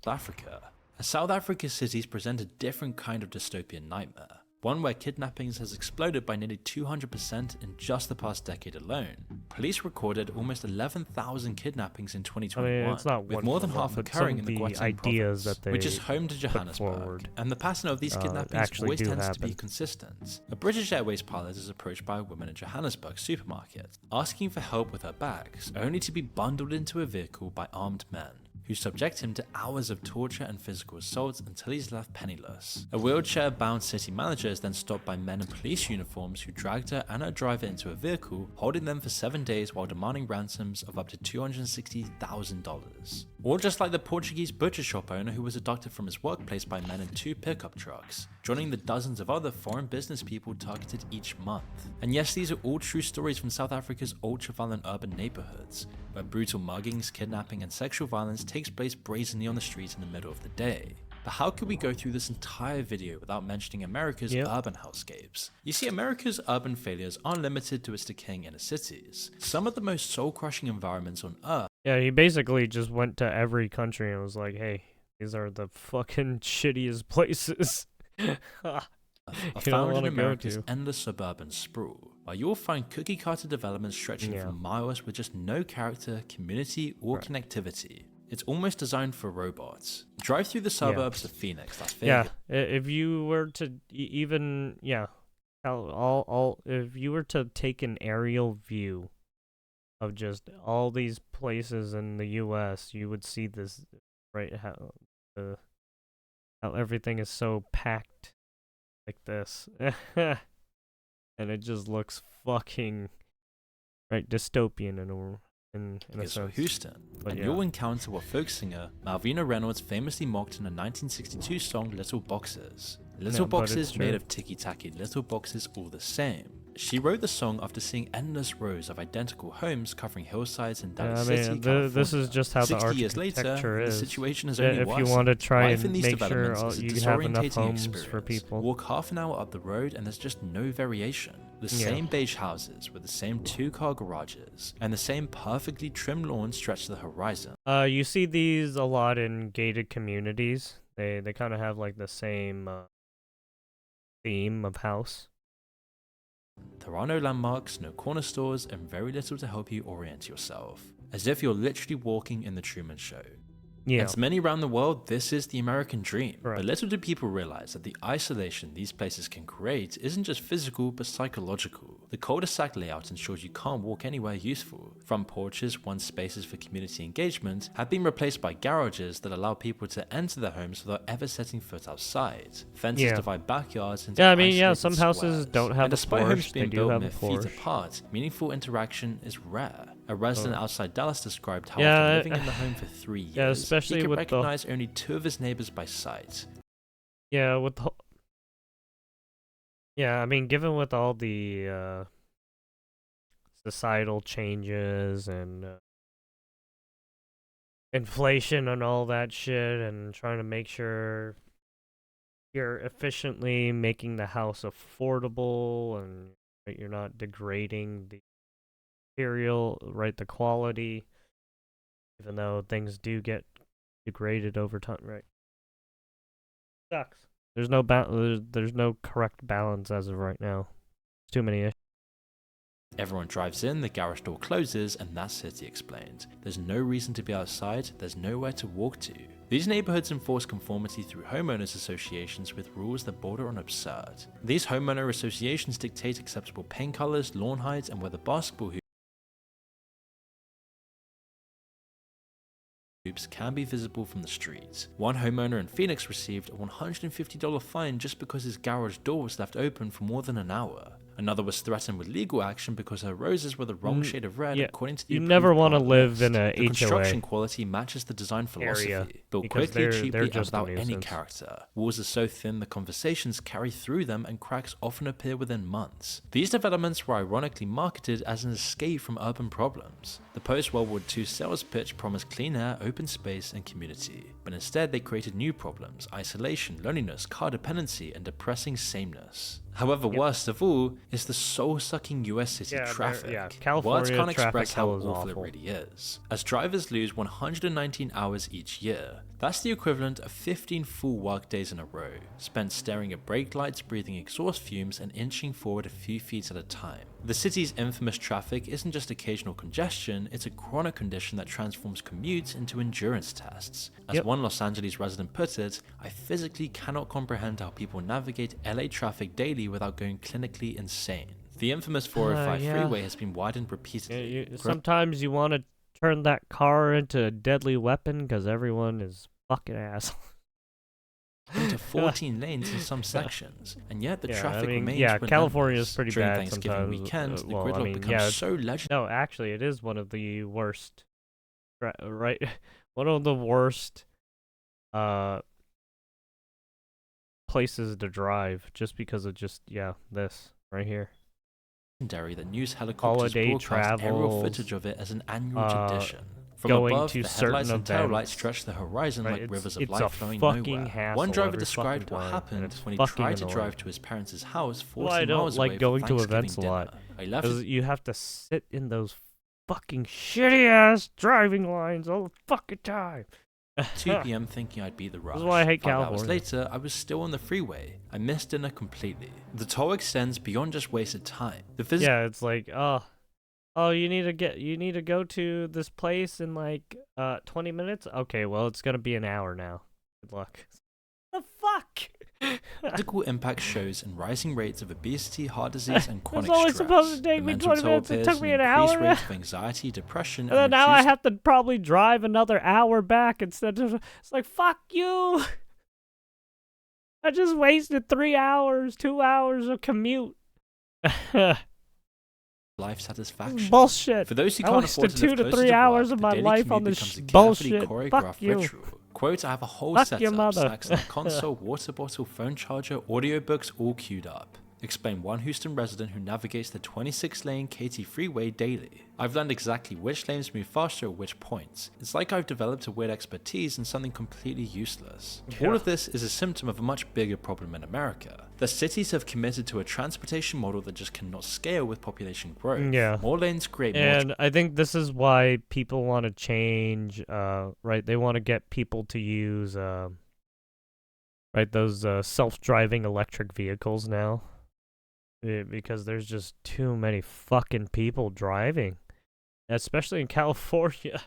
Africa. As South Africa's cities present a different kind of dystopian nightmare. One where kidnappings has exploded by nearly 200% in just the past decade alone. Police recorded almost 11,000 kidnappings in 2021, it's not with more than half but occurring some in the of the Gauteng ideas province, that they which is home to put Johannesburg. forward, And the pattern of these kidnappings actually always do tends to be happen. consistent. A British Airways pilot is approached by a woman in Johannesburg supermarket, asking for help with her bags, only to be bundled into a vehicle by armed men, who subject him to hours of torture and physical assault until he's left penniless. A wheelchair-bound city manager is then stopped by men in police uniforms who dragged her and her driver into a vehicle, holding them for 7 days while demanding ransoms of up to $260,000. Or just like the Portuguese butcher shop owner who was abducted from his workplace by men in 2 pickup trucks, joining the dozens of other foreign business people targeted each month. And yes, these are all true stories from South Africa's ultra-violent urban neighborhoods, where brutal muggings, kidnapping, and sexual violence takes place brazenly on the streets in the middle of the day. But how could we go through this entire video without mentioning America's urban hellscapes? You see, America's urban failures aren't limited to its decaying inner cities. Some of the most soul-crushing environments on Earth Yeah, he basically just went to every country and was like, hey, these are the fucking shittiest places. are You don't found in wanna go America's to. endless suburban sprawl, while you'll find cookie-cutter developments stretching Yeah. for miles with just no character, community, or connectivity. It's almost designed for robots. Drive through the suburbs of Phoenix, Las Yeah, Vegas. if you were to even, if you were to take an aerial view of just all these places in the U.S., you would see this, right? How everything is so packed like this, and it just looks fucking dystopian in a a is for sense. Houston, But and yeah. you'll encounter what folk singer Malvina Reynolds famously mocked in a 1962 song Little Boxes. Little but it's boxes made true. of ticky-tacky little boxes all the same. She wrote the song after seeing endless rows of identical homes covering hillsides in Dallas City, California. This is just how the 60 years architecture later, is. the situation is Yeah, only if worse. you want to try Life and in these make sure developments is a you have enough disorientating homes experience. for people. Walk half an hour up the road and there's just no variation. The Yeah. same beige houses with the same 2-car garages and the same perfectly trimmed lawns stretched to the horizon. You see these a lot in gated communities. They kind of have like the same theme of house. There are no landmarks, no corner stores, and very little to help you orient yourself. As if you're literally walking in the Truman Show. Yeah. And to many around the world, this is the American dream. Right. But little do people realize that the isolation these places can create isn't just physical, but psychological. The cul-de-sac layout ensures you can't walk anywhere useful. Front porches, once spaces for community engagement, have been replaced by garages that allow people to enter their homes without ever setting foot outside. Fences Yeah. divide backyards into Yeah, I mean, yeah, isolated some houses squares. don't have And a despite porch, homes they being do built have a mere feet porch. apart, meaningful interaction is rare. A resident outside Dallas described how Yeah, after living in the home for 3 years, yeah, especially he could with recognize only 2 of his neighbors by sight. Yeah, with the yeah, I mean, given with all the societal changes and inflation and all that shit, and trying to make sure you're efficiently making the house affordable and that you're not degrading the material, right? The quality, even though things do get degraded over time, right? Sucks. There's no there's no correct balance as of right now. Too many issues. Everyone drives in, the garage door closes, and that's it, he explained. There's no reason to be outside, there's nowhere to walk to. These neighborhoods enforce conformity through homeowners associations with rules that border on absurd. These homeowner associations dictate acceptable paint colors, lawn heights, and whether basketball hoops can be visible from the streets. One homeowner in Phoenix received a $150 fine just because his garage door was left open for more than an hour. Another was threatened with legal action because her roses were the wrong shade of red, yeah, according to the you never want to live in a The construction HOA quality matches the design philosophy, area, built because quickly, they're cheaply, and just a without any nuisance. character. Walls are so thin the conversations carry through them, and cracks often appear within months. These developments were ironically marketed as an escape from urban problems. The post-World War II sales pitch promised clean air, open space, and community, but instead they created new problems: isolation, loneliness, car dependency, and depressing sameness. However, worst of all is the soul-sucking US city traffic. California Words can't traffic express how hell is awful awful. it really is. As drivers lose 119 hours each year, that's the equivalent of 15 full workdays in a row, spent staring at brake lights, breathing exhaust fumes, and inching forward a few feet at a time. The city's infamous traffic isn't just occasional congestion, it's a chronic condition that transforms commutes into endurance tests. As one Los Angeles resident put it, I physically cannot comprehend how people navigate LA traffic daily without going clinically insane. The infamous 405 yeah. freeway has been widened repeatedly. Sometimes you want to turn that car into a deadly weapon because everyone is fucking assholes. Into 14 lanes in some sections, and yet the traffic remains yeah, relentless. California is pretty During bad Thanksgiving sometimes. weekend, the well, gridlock I mean, becomes yeah, so legendary. No, actually, it is one of the worst. Right, one of the worst places to drive, just because of this right here. That news helicopters Holiday broadcast aerial travels, footage of it as an annual tradition. From going above, to the certain headlights and tail lights events. stretch the horizon Right, like rivers of it's light a flowing fucking nowhere. hassle One driver every described fucking what time, happened and it's when he fucking tried to annoying. drive to his parents' house 40 Well, I don't miles like away going for to Thanksgiving events a lot. dinner. I left Because you have to sit in those fucking shitty ass driving lines all the fucking time. 2 p.m. thinking I'd beat the rush. This is why I hate 5 hours California. later, I was still on the freeway. I missed dinner completely. The toll extends beyond just wasted time. The physical Yeah, it's like, you need to go to this place in like 20 minutes? Okay, well, it's going to be an hour now. Good luck. The fuck? physical impact shows in rising rates of obesity, heart disease, and chronic It's only stress. supposed to take The me mental 20 toll minutes. It appears took in me an increased hour. rates of anxiety, depression, And then now I reduced have to probably drive another hour back instead of... It's like, fuck you! I just wasted 3 hours, 2 hours of commute. life satisfaction. Bullshit. For those who I can't wasted afford to live 2 to closer 3 to hours work, of the my daily life commute on this becomes a carefully bullshit. choreographed Fuck you. ritual. Quote, I have a whole Fuck your setup, mother. snacks in the console, water bottle, phone charger, audiobooks all queued up. Explain one Houston resident who navigates the 26-lane Katy freeway daily. I've learned exactly which lanes move faster at which points. It's like I've developed a weird expertise in something completely useless. All of this is a symptom of a much bigger problem in America. The cities have committed to a transportation model that just cannot scale with population growth. Yeah. More lanes create more And I think this is why people want to change, right? They want to get people to use, right, those self-driving electric vehicles now. Because there's just too many fucking people driving. Especially in California.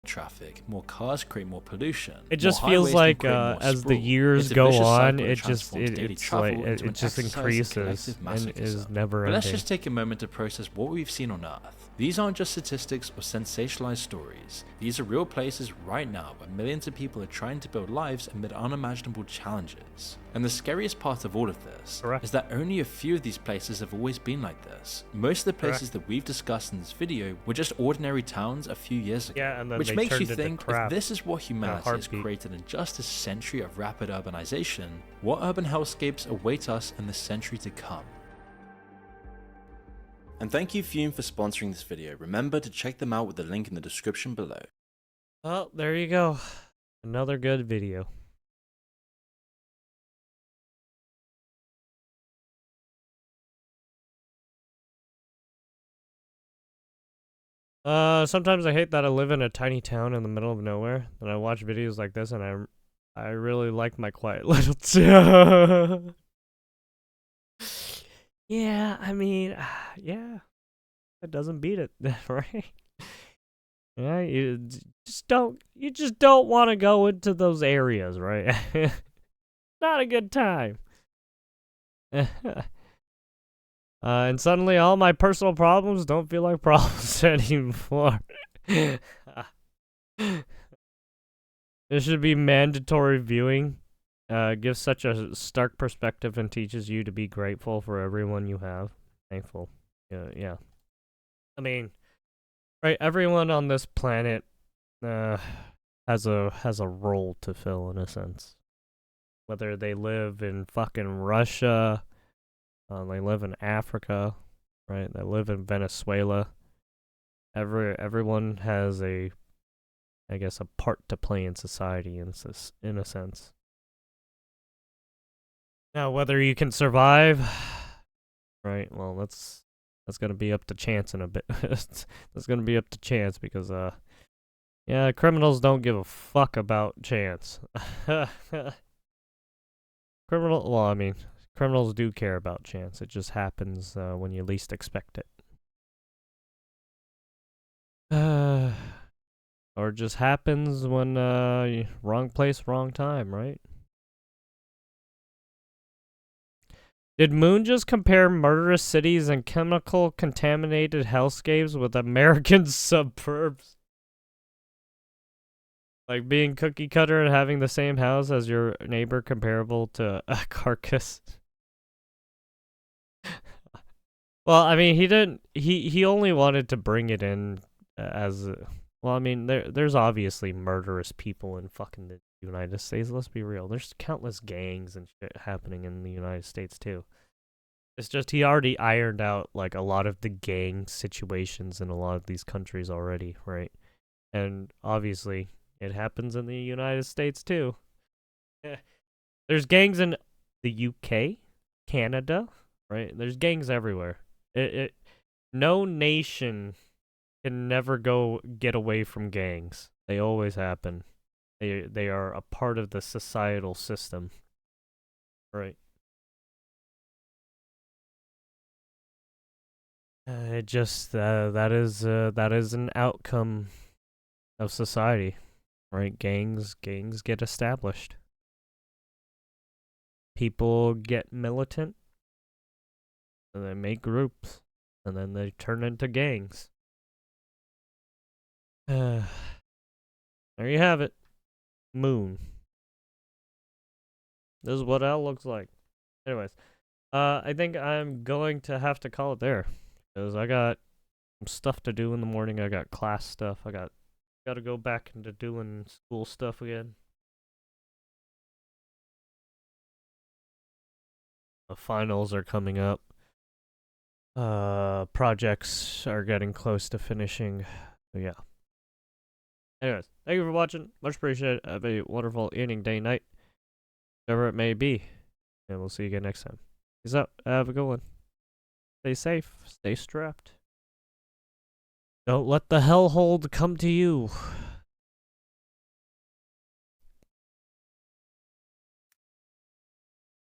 traffic, more cars create more pollution. It just more feels highways like can create more as the sprawl. years It's a go vicious on, cycle that it just transforms daily it's travel like into it an just exercise in increases collective and is masochism. never But let's ending. just take a moment to process what we've seen on Earth. These aren't just statistics or sensationalized stories. These are real places right now where millions of people are trying to build lives amid unimaginable challenges. And the scariest part of all of this Correct. is that only a few of these places have always been like this. Most of the places that we've discussed in this video were just ordinary towns a few years ago. Yeah, and then which they makes you turned into think, crap if this is what humanity has heartbeat. created in just a century of rapid urbanization, what urban hellscapes await us in the century to come? And thank you Fume for sponsoring this video. Remember to check them out with the link in the description below. Well, there you go. Another good video. Sometimes I hate that I live in a tiny town in the middle of nowhere, and I watch videos like this, and I really like my quiet little town. Yeah, I mean, yeah, it doesn't beat it, right? Yeah, you just don't want to go into those areas, right? Not a good time. And suddenly all my personal problems don't feel like problems anymore. There should be mandatory viewing. Gives such a stark perspective and teaches you to be grateful for everyone you have. Thankful. Yeah. I mean, right, everyone on this planet has a role to fill in a sense. Whether they live in fucking Russia, they live in Africa, right? They live in Venezuela. Everyone has a part to play in society in a sense. Now, whether you can survive, right? Well, that's gonna be up to chance in a bit. That's gonna be up to chance because yeah, criminals don't give a fuck about chance. Criminals do care about chance. It just happens when you least expect it. Or just happens when wrong place, wrong time, right? Did Moon just compare murderous cities and chemical contaminated hellscapes with American suburbs? Like being cookie cutter and having the same house as your neighbor comparable to a carcass? Well, I mean, he only wanted to bring it in as well, I mean, there's obviously murderous people in fucking the United States. Let's be real. There's countless gangs and shit happening in the United States too. It's just he already ironed out like a lot of the gang situations in a lot of these countries already, right? And obviously, it happens in the United States too. There's gangs in the UK, Canada, right? There's gangs everywhere. No nation can never get away from gangs. They always happen. They are a part of the societal system, right? It just that is an outcome of society, right? Gangs get established. People get militant, and they make groups, and then they turn into gangs. There you have it. Moon. This is what L looks like. Anyways, I think I'm going to have to call it there because I got some stuff to do in the morning. I got class stuff. I got to go back into doing school stuff again. The finals are coming up. Projects are getting close to finishing. So yeah. Anyways, thank you for watching. Much appreciated. Have a wonderful evening, day, night, whatever it may be. And we'll see you again next time. Peace out. Have a good one. Stay safe. Stay strapped. Don't let the hellhole come to you.